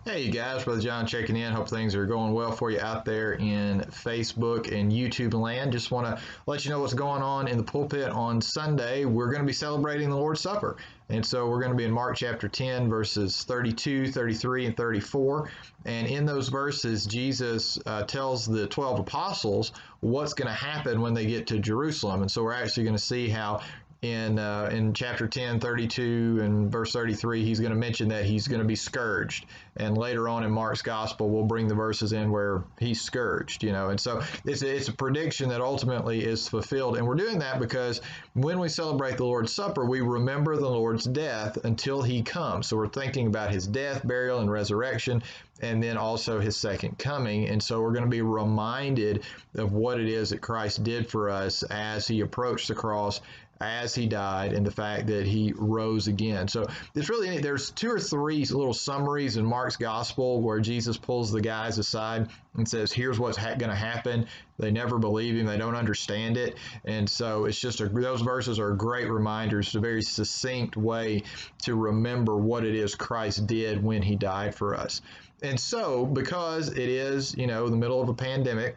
Hey, you guys, Brother John checking in. Hope things are going well for you out there in Facebook and YouTube land. Just want to let you know what's going on in the pulpit on Sunday. We're going to be celebrating the Lord's Supper. And so we're going to be in Mark chapter 10, verses 32, 33, and 34. And in those verses, Jesus tells the 12 apostles what's going to happen when they get to Jerusalem. And so we're actually going to see how in chapter 10, 32, and verse 33, he's going to mention that he's going to be scourged. And later on in Mark's gospel, we'll bring the verses in where he's scourged, And so it's a prediction that ultimately is fulfilled. And we're doing that because when we celebrate the Lord's Supper, we remember the Lord's death until he comes. So we're thinking about his death, burial, and resurrection, and then also his second coming. And so we're going to be reminded of what it is that Christ did for us as he approached the cross, as he died, and the fact that he rose again. So it's really, there's two or three little summaries in Mark's gospel where Jesus pulls the guys aside and says, here's what's going to happen. They never believe him. They don't understand it. And so it's just, those verses are great reminders, a very succinct way to remember what it is Christ did when he died for us. And so, because it is, the middle of a pandemic,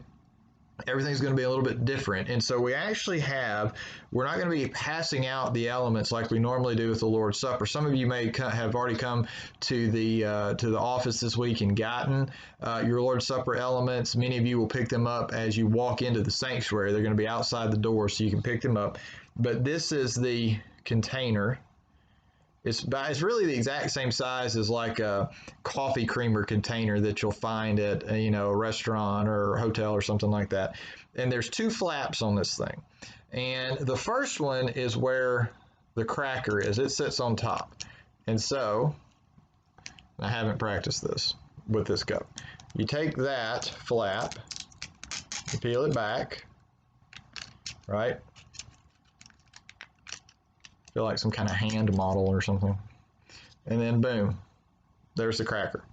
everything's going to be a little bit different. And so we're not going to be passing out the elements like we normally do with the Lord's Supper. Some of you may have already come to the office this week and gotten your Lord's Supper elements. Many of you will pick them up as you walk into the sanctuary. They're going to be outside the door, so you can pick them up. But this is the container. It's really the exact same size as like a coffee creamer container that you'll find at a restaurant or a hotel or something like that. And there's two flaps on this thing. And the first one is where the cracker is. It sits on top. And so, I haven't practiced this with this cup. You take that flap, you peel it back, right? Feel like some kind of hand model or something. And then boom, there's the cracker.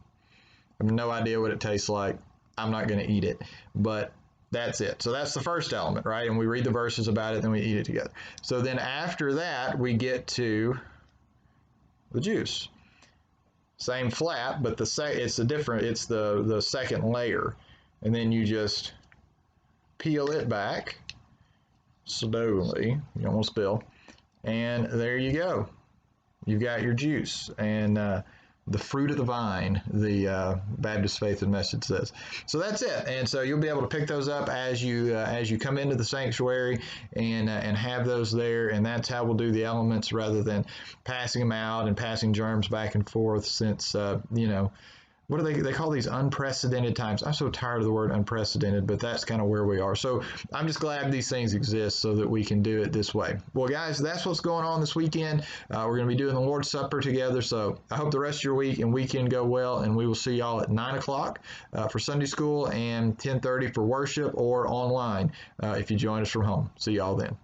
I have no idea what it tastes like. I'm not going to eat it, but that's it. So that's the first element, right? And we read the verses about it, then we eat it together. So then after that, we get to the juice. Same flap, but it's the second layer. And then you just peel it back slowly. You don't want to spill. And there you go. You've got your juice and the fruit of the vine, the Baptist Faith and Message says. So that's it. And so you'll be able to pick those up as you come into the sanctuary and have those there. And that's how we'll do the elements rather than passing them out and passing germs back and forth since, what do they call these unprecedented times? I'm so tired of the word unprecedented, but that's kind of where we are. So I'm just glad these things exist so that we can do it this way. Well, guys, that's what's going on this weekend. We're going to be doing the Lord's Supper together. So I hope the rest of your week and weekend go well, and we will see y'all at 9 o'clock for Sunday school and 10:30 for worship or online if you join us from home. See y'all then.